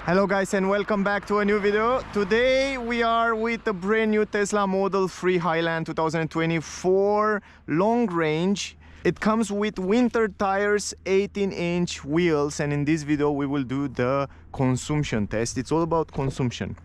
Hello guys and welcome back to a new video. Today we are with the brand new Tesla Model 3 Highland 2024 long range. It comes with winter tires, 18-inch wheels, and in this video we will do the consumption test. It's all about consumption.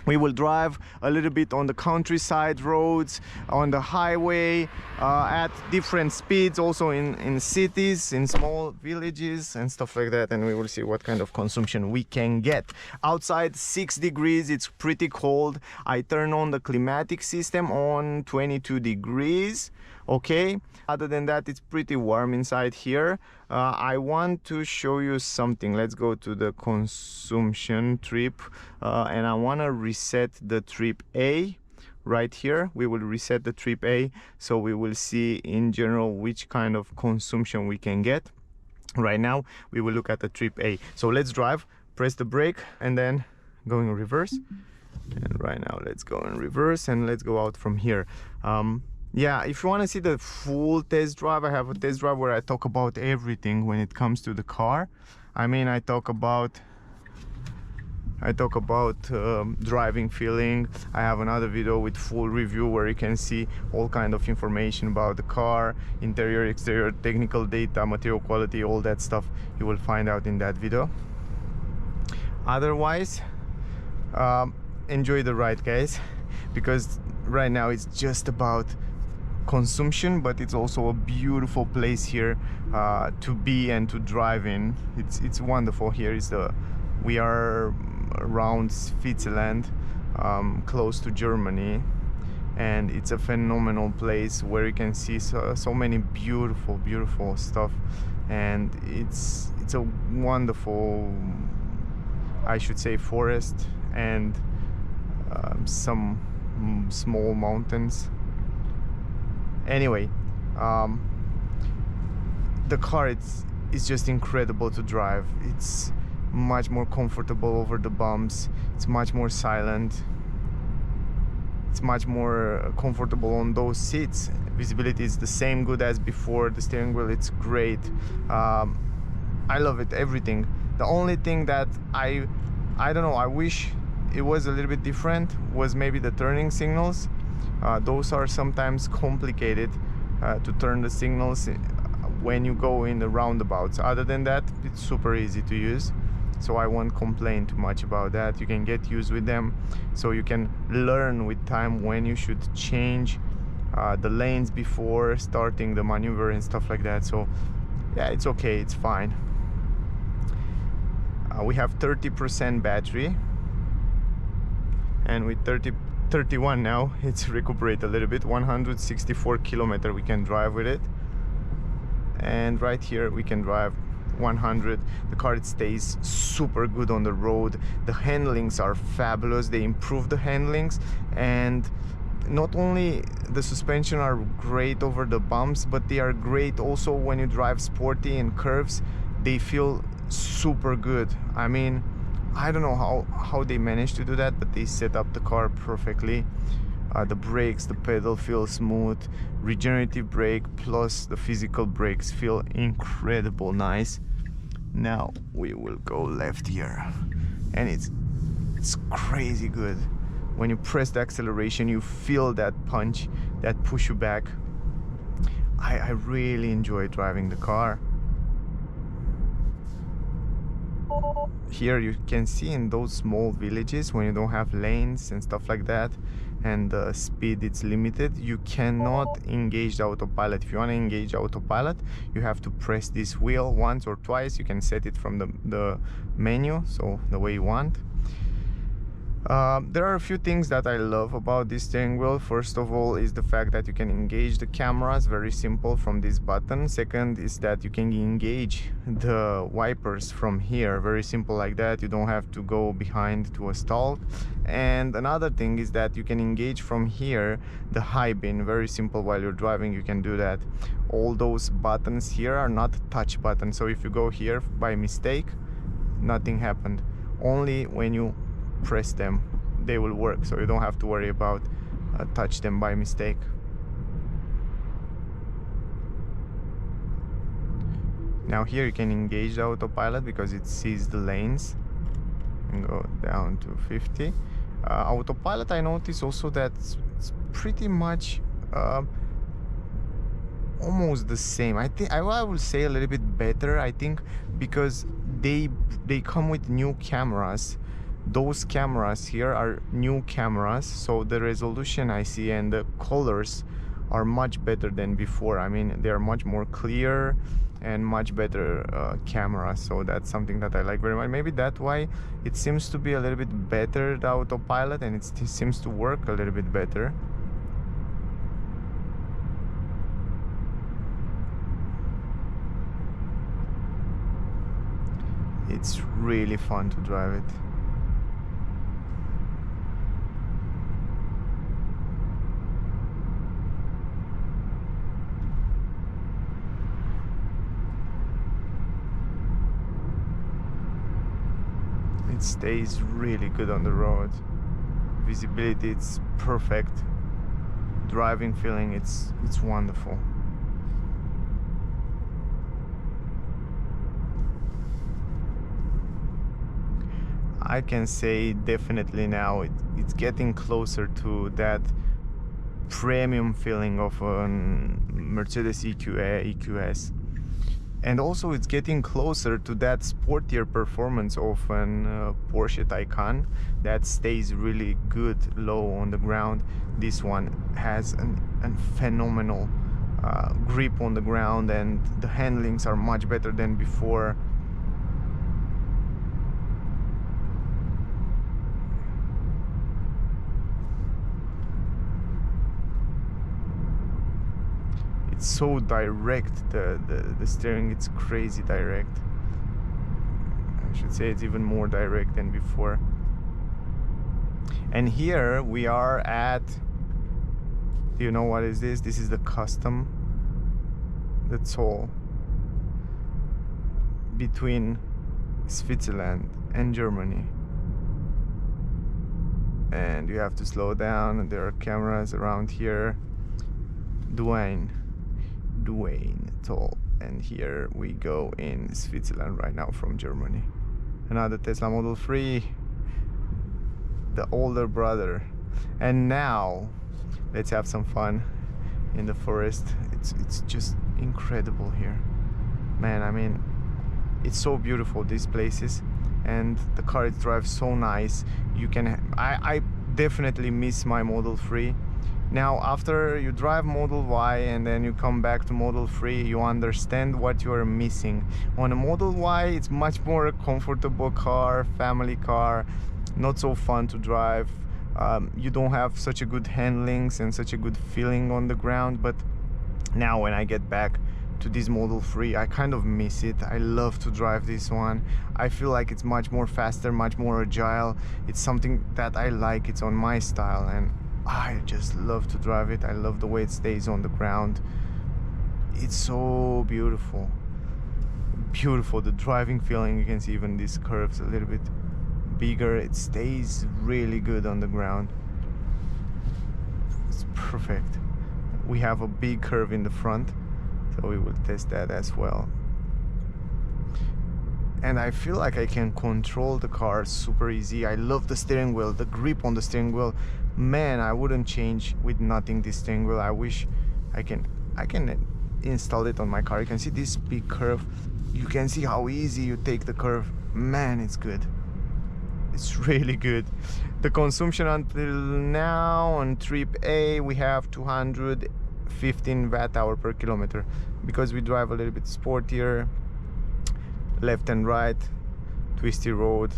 We will drive a little bit on the countryside roads, on the highway, at different speeds, also in cities, in small villages and stuff like that, and we will see what kind of consumption we can get. Outside 6 degrees, it's pretty cold. I turn on the climatic system on 22 degrees. Okay, other than that it's pretty warm inside here. I want to show you something. Let's go to the consumption trip, and I want to reset the trip A right here. We will reset the trip A, so we will see in general which kind of consumption we can get. Right now we will look at the trip A. So let's drive, press the brake, and then go in reverse. And right now let's go in reverse and let's go out from here. Yeah, if you want to see the full test drive, I have a test drive where I talk about everything when it comes to the car. I mean, I talk about driving feeling. I have another video with full review where you can see all kind of information about the car, interior, exterior, technical data, material quality, all that stuff you will find out in that video. Otherwise, enjoy the ride, guys, because right now it's just about consumption, but it's also a beautiful place here to be and to drive in. It's wonderful here. We are around Switzerland, close to Germany, and it's a phenomenal place where you can see so many beautiful stuff, and it's a wonderful, I should say, forest and some small mountains. Anyway, the car is just incredible to drive. It's much more comfortable over the bumps. It's much more silent. It's much more comfortable on those seats. Visibility is the same good as before. The steering wheel, it's great. I love it, everything. The only thing that I don't know, I wish it was a little bit different, was maybe the turning signals. Those are sometimes complicated to turn the signals when you go in the roundabouts. Other than that, it's super easy to use, so I won't complain too much about that. You can get used with them, so you can learn with time when you should change the lanes before starting the maneuver and stuff like that. So yeah, it's okay, it's fine. We have 30% battery, and with 31 now, it's recuperate a little bit. 164 kilometers we can drive with it, and right here we can drive 100. The car, it stays super good on the road. The handlings are fabulous. They improve the handlings, and not only the suspension are great over the bumps, but they are great also when you drive sporty in curves. They feel super good. I mean, I don't know how they managed to do that, but they set up the car perfectly. The brakes, the pedal feel smooth. Regenerative brake plus the physical brakes feel incredible nice. Now we will go left here, and it's crazy good. When you press the acceleration, you feel that punch, that push you back. I really enjoy driving the car. Here you can see in those small villages, when you don't have lanes and stuff like that, and the speed it's limited, you cannot engage the autopilot. If you want to engage autopilot, you have to press this wheel once or twice. You can set it from the menu, so the way you want. There are a few things that I love about this steering wheel. First of all is the fact that you can engage the cameras, very simple, from this button. Second is that you can engage the wipers from here, very simple like that. You don't have to go behind to a stall. And another thing is that you can engage from here the high beam, very simple. While you're driving, you can do that. All those buttons here are not touch buttons, so if you go here by mistake, nothing happened. Only when you press them they will work, so you don't have to worry about touch them by mistake. Now here you can engage the autopilot because it sees the lanes, and go down to 50. Autopilot, I noticed also that it's pretty much almost the same. I think I will say a little bit better, I think, because they come with new cameras. Those cameras here are new cameras, so the resolution I see and the colors are much better than before. I mean, they are much more clear and much better cameras, so that's something that I like very much. Maybe that's why it seems to be a little bit better, the autopilot, and it seems to work a little bit better. It's really fun to drive it. It stays really good on the road. Visibility, it's perfect. Driving feeling, it's wonderful. I can say definitely now it's getting closer to that premium feeling of a Mercedes EQS. And also it's getting closer to that sportier performance of an Porsche Taycan that stays really good low on the ground. This one has a phenomenal grip on the ground, and the handlings are much better than before. It's so direct, the steering, it's crazy direct. I should say it's even more direct than before. And here we are at, do you know what is this? This is the custom, the toll between Switzerland and Germany. And you have to slow down, and there are cameras around here. Dwayne toll, and here we go in Switzerland right now from Germany. Another Tesla Model 3, the older brother. And now let's have some fun in the forest. It's just incredible here, man. I mean, it's so beautiful, these places, and the car, it drives so nice. You can I definitely miss my Model 3. Now, after you drive Model Y and then you come back to Model 3, you understand what you are missing. On a Model Y, it's much more a comfortable car, family car, not so fun to drive. You don't have such a good handlings and such a good feeling on the ground. But now when I get back to this Model 3, I kind of miss it. I love to drive this one. I feel like it's much more faster, much more agile. It's something that I like. It's on my style, and I just love to drive it. I love the way it stays on the ground. It's so beautiful. Beautiful, the driving feeling. You can see even these curves a little bit bigger. It stays really good on the ground. It's perfect. We have a big curve in the front, so we will test that as well. And I feel like I can control the car super easy. I love the steering wheel, the grip on the steering wheel. Man, I wouldn't change with nothing this steering wheel. I wish I can install it on my car. You can see this big curve. You can see how easy you take the curve. Man, it's good. It's really good. The consumption until now on trip A, we have 215 watt-hour per kilometer, because we drive a little bit sportier, left and right, twisty road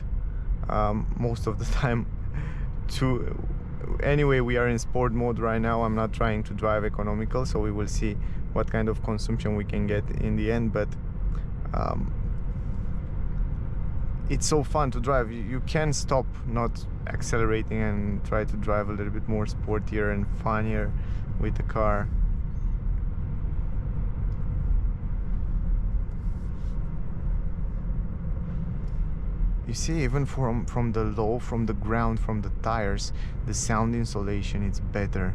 most of the time. Anyway, we are in sport mode right now. I'm not trying to drive economical, so we will see what kind of consumption we can get in the end. But it's so fun to drive. You can stop not accelerating and try to drive a little bit more sportier and funnier with the car. You see, even from the low, from the ground, from the tires, the sound insulation, it's better.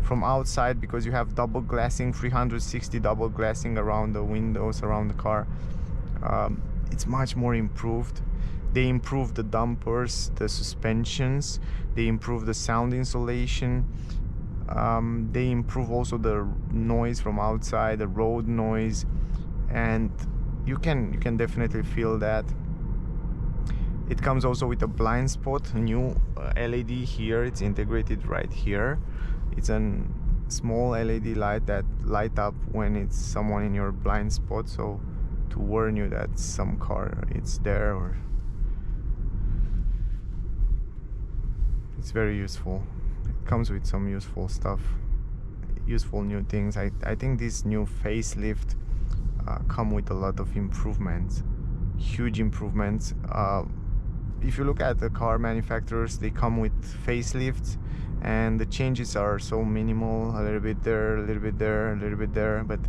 From outside, because you have double glassing, 360 double glassing around the windows, around the car, it's much more improved. They improve the dampers, the suspensions, they improve the sound insulation, they improve also the noise from outside, the road noise, and you can definitely feel that. It comes also with a blind spot, a new LED here. It's integrated right here. It's a small LED light that light up when it's someone in your blind spot, so to warn you that some car it's there. Or it's very useful. It comes with some useful stuff, useful new things. I think this new facelift come with a lot of improvements, huge improvements. If you look at the car manufacturers, they come with facelifts and the changes are so minimal, a little bit there, a little bit there, a little bit there. But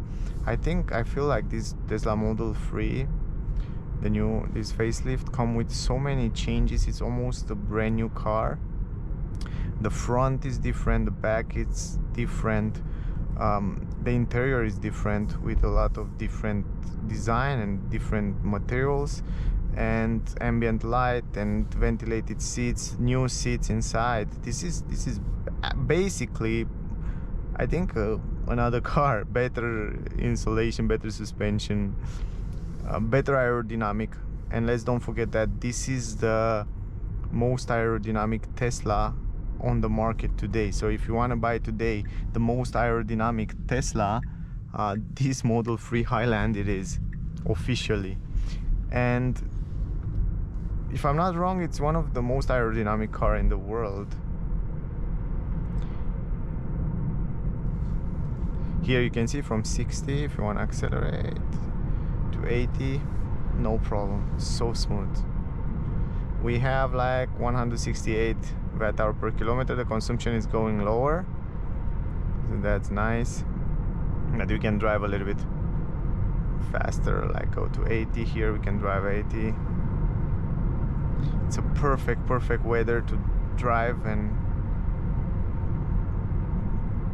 I feel like this Tesla Model 3, this facelift, come with so many changes. It's almost a brand new car. The front is different, the back is different, the interior is different with a lot of different design and different materials, and ambient light and ventilated seats, new seats inside. This is basically, I think, another car. Better insulation, better suspension, better aerodynamic. And let's don't forget that this is the most aerodynamic Tesla on the market today. So if you want to buy today the most aerodynamic Tesla, this Model 3 Highland it is officially. And if I'm not wrong, it's one of the most aerodynamic car in the world. Here you can see from 60, if you want to accelerate, to 80, no problem, so smooth. We have like 168 watt-hour per kilometer. The consumption is going lower, so that's nice. But we can drive a little bit faster, like go to 80. Here we can drive 80. It's a perfect weather to drive and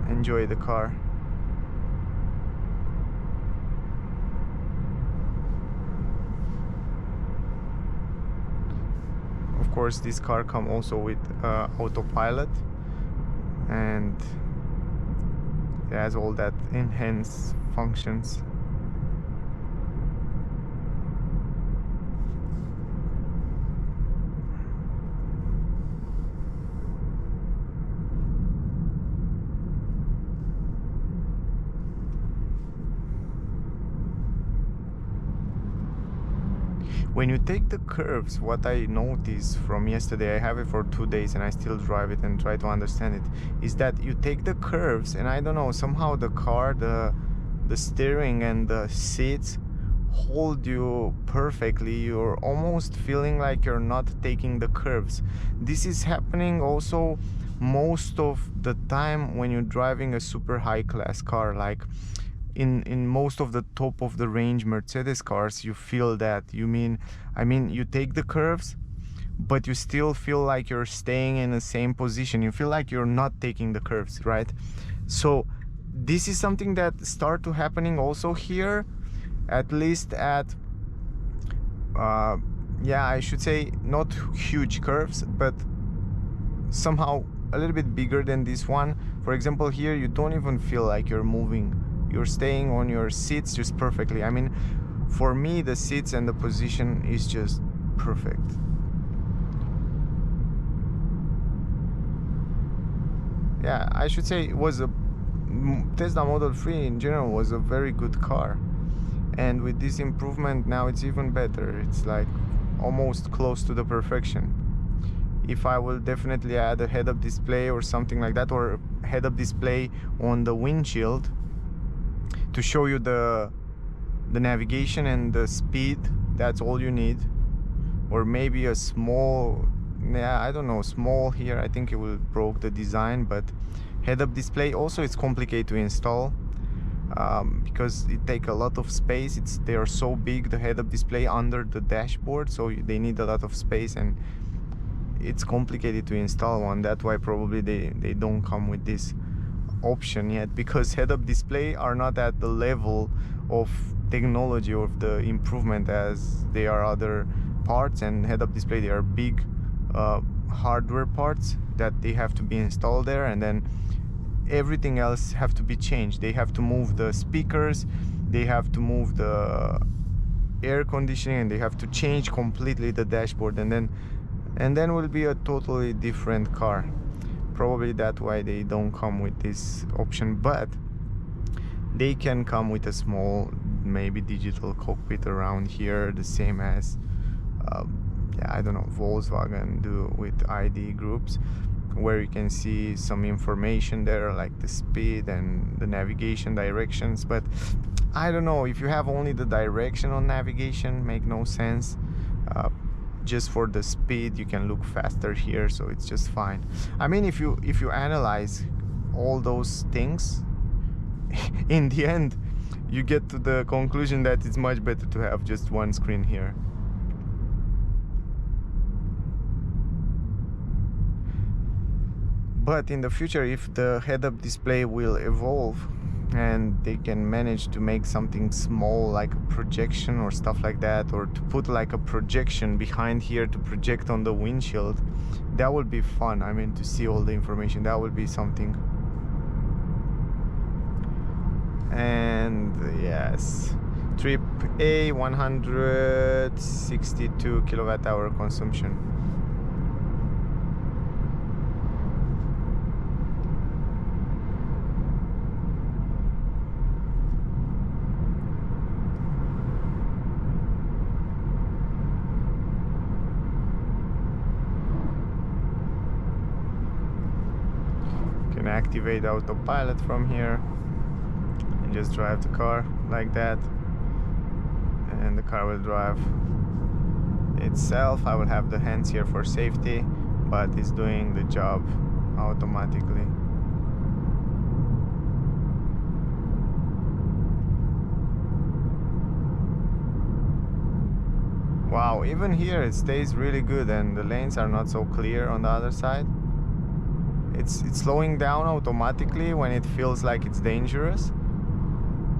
enjoy the car. Of course, this car comes also with Autopilot, and it has all that enhanced functions. When you take the curves, what I noticed from yesterday, I have it for 2 days and I still drive it and try to understand it, is that you take the curves and I don't know, somehow the car, the steering and the seats hold you perfectly. You're almost feeling like you're not taking the curves. This is happening also most of the time when you're driving a super high class car, like in most of the top of the range Mercedes cars. You feel that. I mean you take the curves but you still feel like you're staying in the same position. You feel like you're not taking the curves, right? So this is something that start to happening also here, at least at yeah, I should say not huge curves, but somehow a little bit bigger than this one. For example, here you don't even feel like you're moving. You're staying on your seats just perfectly. I mean, for me, the seats and the position is just perfect. Yeah, I should say it was Tesla Model 3 in general was a very good car. And with this improvement now it's even better. It's like almost close to the perfection. If I will definitely add a head-up display or something like that, or head-up display on the windshield, to show you the navigation and the speed, that's all you need. Or maybe a small, yeah, I don't know, small here, I think it will broke the design. But head-up display also, it's complicated to install because it take a lot of space. They are so big, the head-up display under the dashboard, so they need a lot of space and it's complicated to install one. That's why probably they don't come with this option yet, because head-up display are not at the level of technology of the improvement as they are other parts, and head-up display, they are big hardware parts that they have to be installed there, and then everything else have to be changed. They have to move the speakers, they have to move the air conditioning, and they have to change completely the dashboard, and then will be a totally different car. Probably that's why they don't come with this option, but they can come with a small, maybe digital cockpit around here, the same as yeah, I don't know, Volkswagen do with ID groups, where you can see some information there, like the speed and the navigation directions. But I don't know, if you have only the direction on navigation, make no sense. Just for the speed, you can look faster here, so it's just fine. I mean, if you analyze all those things, in the end you get to the conclusion that it's much better to have just one screen here. But in the future, if the head-up display will evolve and they can manage to make something small like a projection or stuff like that, or to put like a projection behind here to project on the windshield, that would be fun. I mean, to see all the information, that would be something. And yes, trip A, 162 kilowatt hour consumption. Can activate Autopilot from here and just drive the car like that, and the car will drive itself. I will have the hands here for safety, but it's doing the job automatically. Wow, even here it stays really good, and the lanes are not so clear on the other side. It's slowing down automatically when it feels like it's dangerous.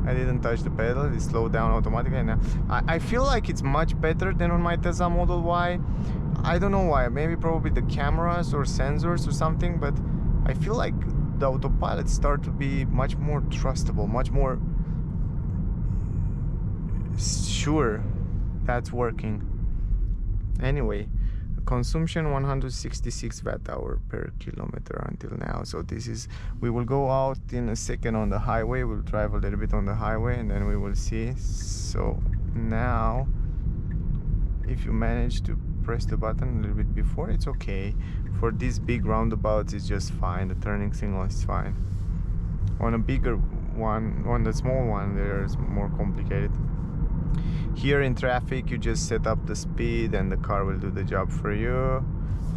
I didn't touch the pedal, it slowed down automatically. And I feel like it's much better than on my Tesla Model Y. I don't know why, maybe probably the cameras or sensors or something, but I feel like the Autopilot start to be much more trustable, much more sure that's working. Anyway, consumption 166 watt-hour per kilometer until now. So this is, we will go out in a second on the highway, we'll drive a little bit on the highway, and then we will see. So now, if you manage to press the button a little bit before, it's okay. For these big roundabouts, it's just fine. The turning signal is fine. On a bigger one, on the small one, there's more complicated. Here in traffic, you just set up the speed and the car will do the job for you.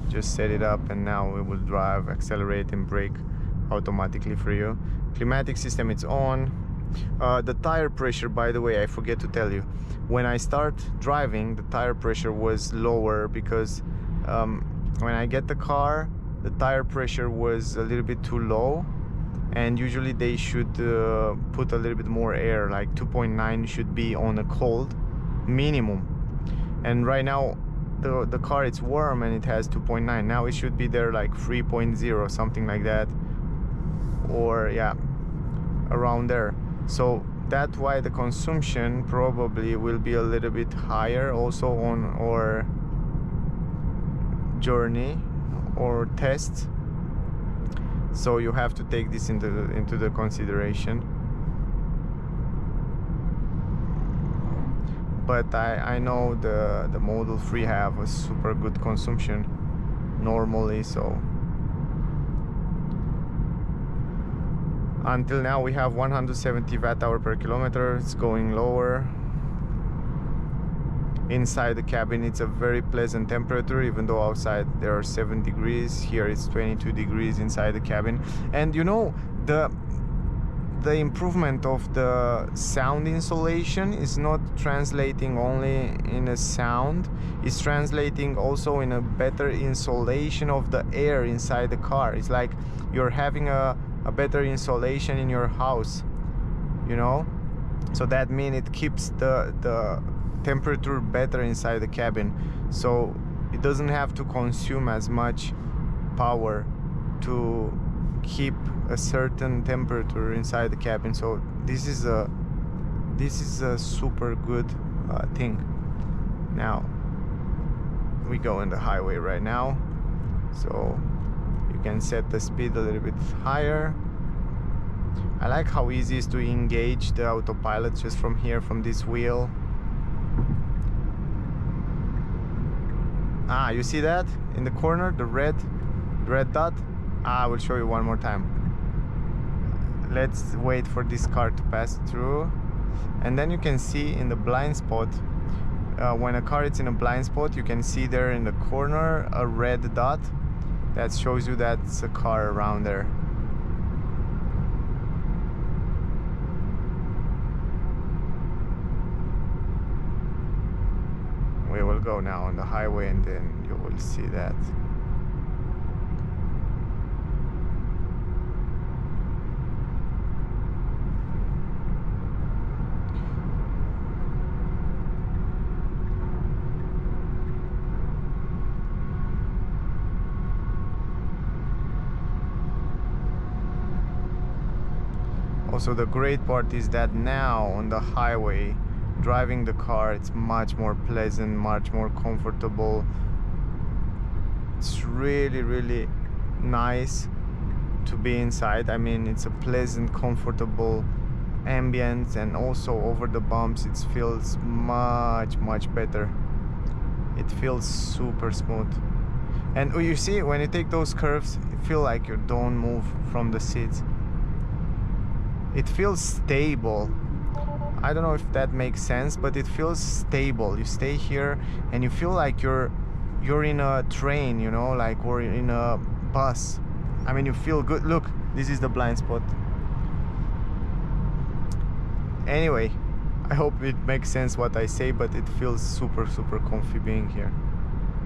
Just set it up, and now it will drive, accelerate and brake automatically for you. Climatic system, it's on. The tire pressure, by the way, I forget to tell you, when I start driving, the tire pressure was lower because when I get the car, the tire pressure was a little bit too low, and usually they should put a little bit more air, like 2.9 should be on a cold minimum. And right now the car, it's warm and it has 2.9. Now it should be there like 3.0, something like that, or yeah, around there. So that's why the consumption probably will be a little bit higher also on our journey or test. So you have to take this into the consideration. But I know the Model 3 have a super good consumption normally, so until now we have 170 watt-hour per kilometer. It's going lower. Inside the cabin, it's a very pleasant temperature, even though outside there are 7 degrees. Here it's 22 degrees inside the cabin. And you know, the improvement of the sound insulation is not translating only in a sound, it's translating also in a better insulation of the air inside the car. It's like you're having a better insulation in your house, you know. So that means it keeps the temperature better inside the cabin, so it doesn't have to consume as much power to keep a certain temperature inside the cabin. So this is a super good thing. Now we go in the highway right now, so you can set the speed a little bit higher. I like how easy it is to engage the autopilot just from here, from this wheel. Ah, you see that in the corner, the red dot? I will show you one more time. Let's wait for this car to pass through, and then you can see in the blind spot, when a car is in a blind spot, you can see there in the corner a red dot that shows you that's a car around there. We will go now on the highway and then you will see that. Also, the great part is that now on the highway, driving the car, it's much more pleasant, much more comfortable. It's really nice to be inside. I mean, it's a pleasant, comfortable ambience, and also over the bumps it feels much better. It feels super smooth. And you see, when you take those curves, you feel like you don't move from the seats. It feels stable. I don't know if that makes sense, but it feels stable. You stay here and you feel like you're in a train, you know, like, or in a bus. I mean, you feel good. Look, this is the blind spot. Anyway, I hope it makes sense what I say, but it feels super comfy being here.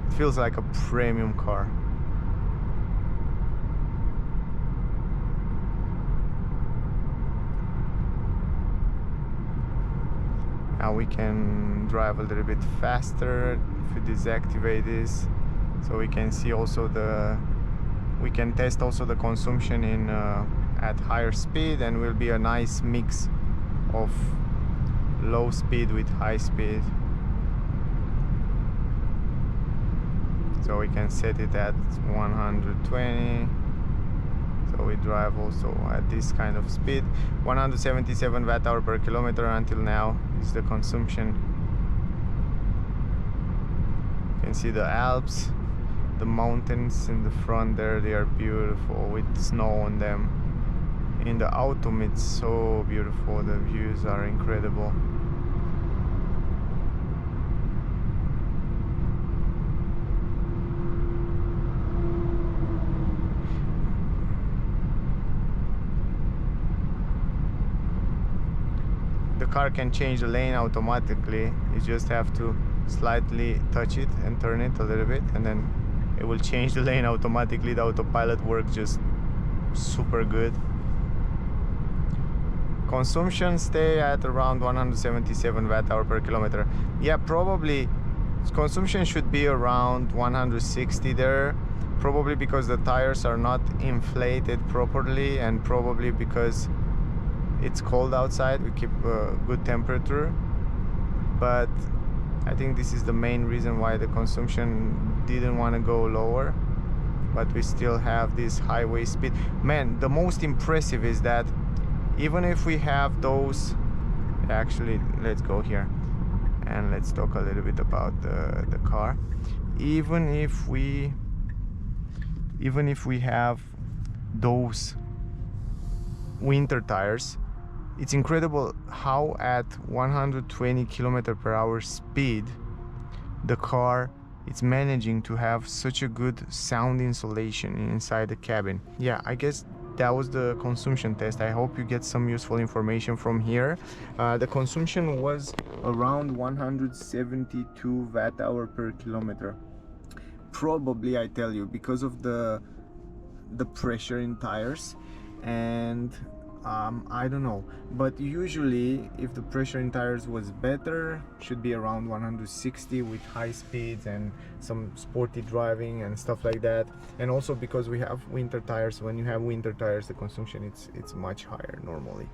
It feels like a premium car. Now we can drive a little bit faster if we deactivate this, so we can see also we can test also the consumption in at higher speed, and will be a nice mix of low speed with high speed. So we can set it at 120. So we drive also at this kind of speed. 177 watt-hour per kilometer until now is the consumption. You can see the Alps, the mountains in the front there, they are beautiful with snow on them. In the autumn it's so beautiful, the views are incredible. The car can change the lane automatically. You just have to slightly touch it and turn it a little bit, and then it will change the lane automatically. The autopilot works just super good. Consumption stay at around 177 watt-hour per kilometer. Yeah, probably consumption should be around 160 there, probably because the tires are not inflated properly, and probably because it's cold outside. We keep a good temperature, but I think this is the main reason why the consumption didn't want to go lower, but we still have this highway speed. Man, the most impressive is that even if we have those, actually let's go here and let's talk a little bit about the car. Even if we have those winter tires, it's incredible how at 120 km/h speed the car is managing to have such a good sound insulation inside the cabin. Yeah, I guess that was the consumption test. I hope you get some useful information from here. The consumption was around 172 watt-hour per kilometer. Probably, I tell you, because of the pressure in tires, and I don't know, but usually if the pressure in tires was better, should be around 160 with high speeds and some sporty driving and stuff like that. And also because we have winter tires, when you have winter tires the consumption it's much higher normally.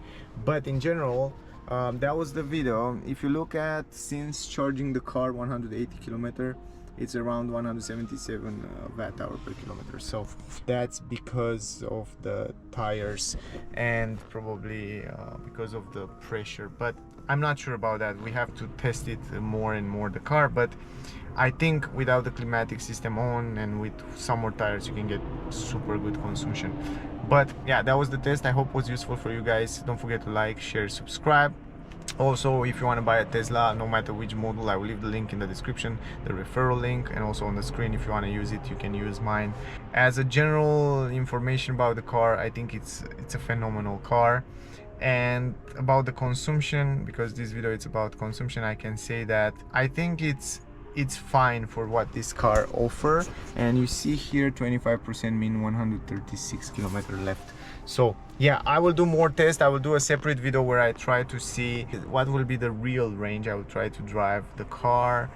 But in general, that was the video. If you look at, since charging the car 180 kilometer, it's around 177 watt-hour per kilometer. So that's because of the tires and probably because of the pressure, but I'm not sure about that. We have to test it more and more, the car, but I think without the climatic system on and with some more tires you can get super good consumption. But yeah, that was the test. I hope it was useful for you guys. Don't forget to like, share, subscribe. Also, if you want to buy a Tesla, no matter which model, I will leave the link in the description, the referral link, and also on the screen. If you want to use it, you can use mine. As a general information about the car, I think it's a phenomenal car. And about the consumption, because this video is about consumption, I can say that I think it's fine for what this car offer. And you see here 25% mean 136 kilometers left. So yeah, I will do more tests. I will do a separate video where I try to see what will be the real range. I will try to drive the car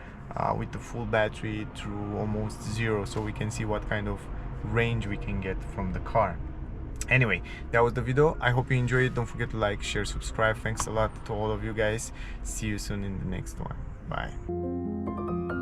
with the full battery through almost zero, so we can see what kind of range we can get from the car. Anyway, that was the video. I hope you enjoyed it. Don't forget to like, share, subscribe. Thanks a lot to all of you guys. See you soon in the next one. Bye.